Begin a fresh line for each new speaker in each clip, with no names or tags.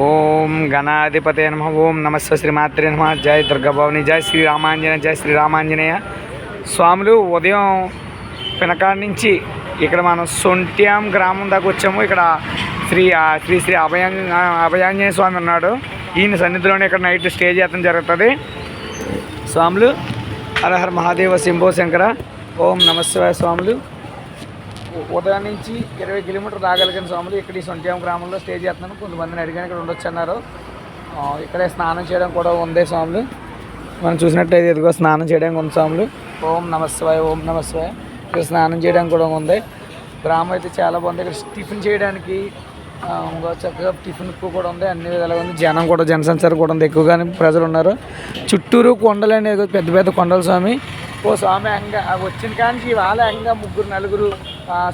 ఓం గణాధిపతే నమ. ఓం నమస్వ శ్రీమాత్రే నమ. జై దుర్గాభవాని, జై శ్రీరామాంజనేయ, జై శ్రీరామాంజనేయ. స్వాములు ఉదయం పినకాడ నుంచి ఇక్కడ మనం సొంట్యాం గ్రామం దాకా వచ్చాము. ఇక్కడ శ్రీ శ్రీ శ్రీ అభయాంజనేయ స్వామి ఉన్నాడు. ఈయన సన్నిధిలోనే ఇక్కడ నైట్ స్టే చేయడం జరుగుతుంది. స్వాములు హరహర మహాదేవ శంభో శంకర. ఓం నమశివాయ. స్వాములు ఉదయం నుంచి 20 కిలోమీటర్లు రాగలిగిన స్వాములు ఇక్కడ ఈ సొంట్యాం గ్రామంలో స్టే చేస్తున్నాను. కొంతమందిని అడిగాను, ఇక్కడ ఉండొచ్చు అన్నారు. ఇక్కడే స్నానం చేయడం కూడా ఉంది స్వాములు. మనం చూసినట్లయితే ఇదిగో స్నానం చేయడానికి ఉంది స్వాములు. ఓం నమశివాయ, ఓం నమశివాయ. ఇక్కడ స్నానం చేయడానికి కూడా ఉంది. గ్రామం అయితే చాలా బాగుంది. ఇక్కడ టిఫిన్ చేయడానికి చక్కగా టిఫిన్ కూడా ఉంది. అన్ని విధాలుగా ఉంది. జనం కూడా, జనసంచారం కూడా ఉంది. ఎక్కువగానే ప్రజలు ఉన్నారు. చుట్టూరు కొండలు అనేది పెద్ద పెద్ద కొండలు స్వామి. ఓ స్వామి అంగా వచ్చిన కానీ వాళ్ళ అంగా 3-4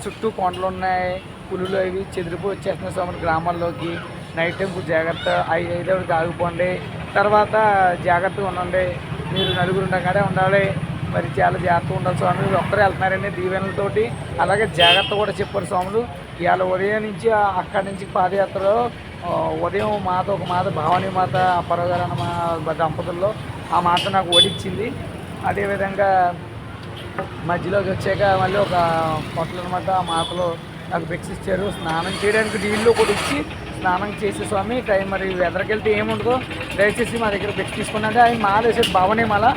చుట్టూ కొండలు ఉన్నాయి. పులులు అవి చెదిరిపోయి వచ్చేస్తున్నాయి స్వామి గ్రామాల్లోకి. నైట్ టైం జాగ్రత్త, 5 ఆగిపోండి, తర్వాత జాగ్రత్తగా ఉండండి. మీరు 4 ఉండగానే ఉండాలి. మరి చాలా జాగ్రత్తగా ఉండాలి స్వామి. ఒక్కరే వెళ్తున్నారండి దీవెనలతోటి. అలాగే జాగ్రత్త కూడా చెప్పారు స్వాములు. ఇవాళ ఉదయం నుంచి అక్కడి నుంచి పాదయాత్రలో ఉదయం ఒక మాత భవానీ మాత అప్పారావు గారు అన్న దంపతుల్లో ఆ మాత నాకు వడించింది. అదేవిధంగా మధ్యలోకి వచ్చాక మళ్ళీ ఒక పొట్టలు అనమాట ఆ మాతలో నాకు బెక్స్ ఇచ్చారు. స్నానం చేయడానికి నీళ్ళు కూడా ఇచ్చి స్నానం చేసే స్వామి. టైం మరి వెదరికి వెళ్తే ఏముండదో దయచేసి మా దగ్గర బెక్స్ తీసుకున్నాంటే ఆయన మాల వేసేది భవానీ మాల.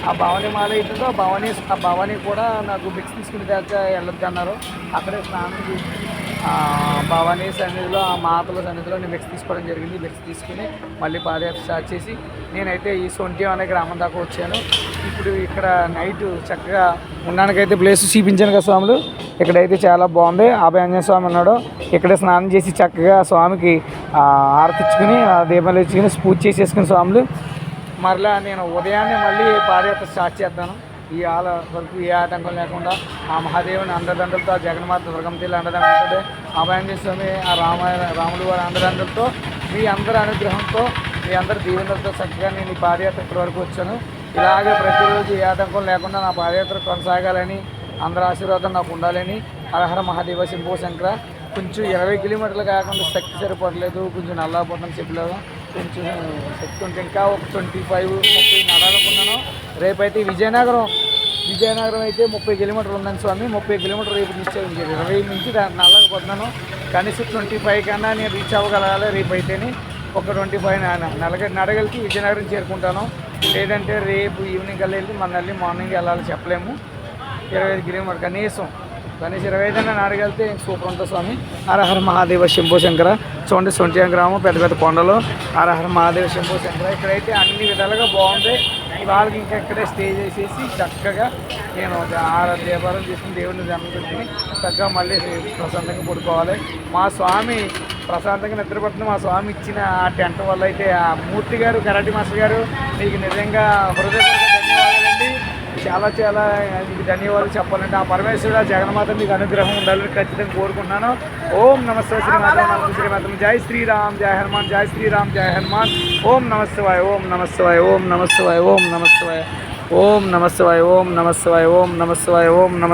ఆ భవానీ మాల ఏంటో ఆ భవానీ కూడా నాకు బెక్స్ తీసుకుని దాకా వెళ్ళొద్దు అన్నారు. అక్కడే స్నానం చేసి భవానీ సన్నిధిలో ఆ మాతల సన్నిధిలో నేను బెక్స్ తీసుకోవడం జరిగింది. బెక్స్ తీసుకుని మళ్ళీ పాదయాత్ర స్టార్ట్ చేసి నేనైతే ఈ సొంట్యాం అనే గ్రామం దాకా వచ్చాను. ఇప్పుడు ఇక్కడ నైట్ చక్కగా ఉండడానికైతే ప్లేస్ చూపించాను కదా స్వాములు. ఇక్కడైతే చాలా బాగుంది. అభయాంజనేయ స్వామి ఉన్నాడు. ఇక్కడే స్నానం చేసి చక్కగా స్వామికి ఆరతిచ్చుకుని దీపాలు ఇచ్చుకుని పూజ చేసేసుకుని స్వాములు మరలా నేను ఉదయాన్నే మళ్ళీ పాదయాత్ర స్టార్ట్ చేస్తాను. ఈ వరకు ఏ ఆటంకం లేకుండా ఆ మహాదేవుని అండదండలతో, ఆ జగన్మాత దుర్గమ్మతల్లి అండదండలతో, అభయాంజనేయ స్వామి ఆ రాములు వారి అండదండలతో, మీ అందరి అనుగ్రహంతో, మీ అందరి దీవెనలతో చక్కగా నేను ఈ పాదయాత్ర ఇక్కడి వరకు వచ్చాను. ఇలాగే ప్రతిరోజు ఏ ఆటంకం లేకుండా నా పాదయాత్ర కొనసాగాలని, అందరి ఆశీర్వాదం నాకు ఉండాలని. హరహర మహాదేవ శంభో శంకర. కొంచెం 20 కిలోమీటర్లు కాకుండా శక్తి సరిపోవట్లేదు. కొంచెం నల్లాపోతాను చెప్పలేదు. కొంచెం శక్తి ఉంటే ఇంకా ఒక 25-30 నడాలనుకున్నాను. రేపైతే విజయనగరం అయితే 30 కిలోమీటర్లు ఉందని స్వామి. 30 కిలోమీటర్లు రేపు రీచ్ అయ్యింది. 20 నుంచి నల్లకపోతున్నాను. కనీసం 25 కన్నా నేను రీచ్ అవ్వగలగాలి. రేపు అయితేనే ఒక 25 నడగలికి విజయనగరం చేరుకుంటాను. లేదంటే రేపు ఈవినింగ్ కల్లా వెళ్ళి మళ్ళీ మార్నింగ్ వెళ్ళాలి చెప్పలేము. 25 కిలోమీటర్ కనీసం 25 నడగలితే సూపర్ ఉంటుంది స్వామి. హరహర మహాదేవ శంభో శంకర. చూడండి సొంట్యాం గ్రామం, పెద్ద పెద్ద కొండలు. హరహర మహాదేవ శంభో శంకర. ఇక్కడైతే అన్ని విధాలుగా బాగుంది. వాళ్ళకి ఇంకా ఇక్కడే స్టే చేసేసి చక్కగా నేను దీపారం చేసుకుని దేవుడిని దండం పెట్టుకుని చక్కగా మళ్ళీ ప్రశాంతంగా పడుకోవాలి. మా స్వామి ప్రశాంతంగా నిద్రపడుతుంది. మా స్వామి ఇచ్చిన ఆ టెంట్ వల్ల అయితే ఆ మూర్తి గారు, కరాటి మాస్టర్ గారు, మీకు నిజంగా హృదయపూర్వక ధన్యవాదాలండి. చాలా మీకు ధన్యవాదాలు చెప్పాలంటే ఆ పరమేశ్వరుడు, జగన్మాత మీకు అనుగ్రహం ఉండాలని ఖచ్చితంగా కోరుకుంటున్నాను. ఓం నమస్తే శ్రీమాత. జై శ్రీరామ్, జై హనుమాన్. జై శ్రీరామ్, జై హనుమాన్. ఓం నమశివాయ, ఓం నమశివాయ, ఓం నమశివాయ, ఓం నమశివాయ, ఓం నమశివాయ, ఓం నమశివాయ, ఓం నమశివాయ, ఓం నమశివాయ.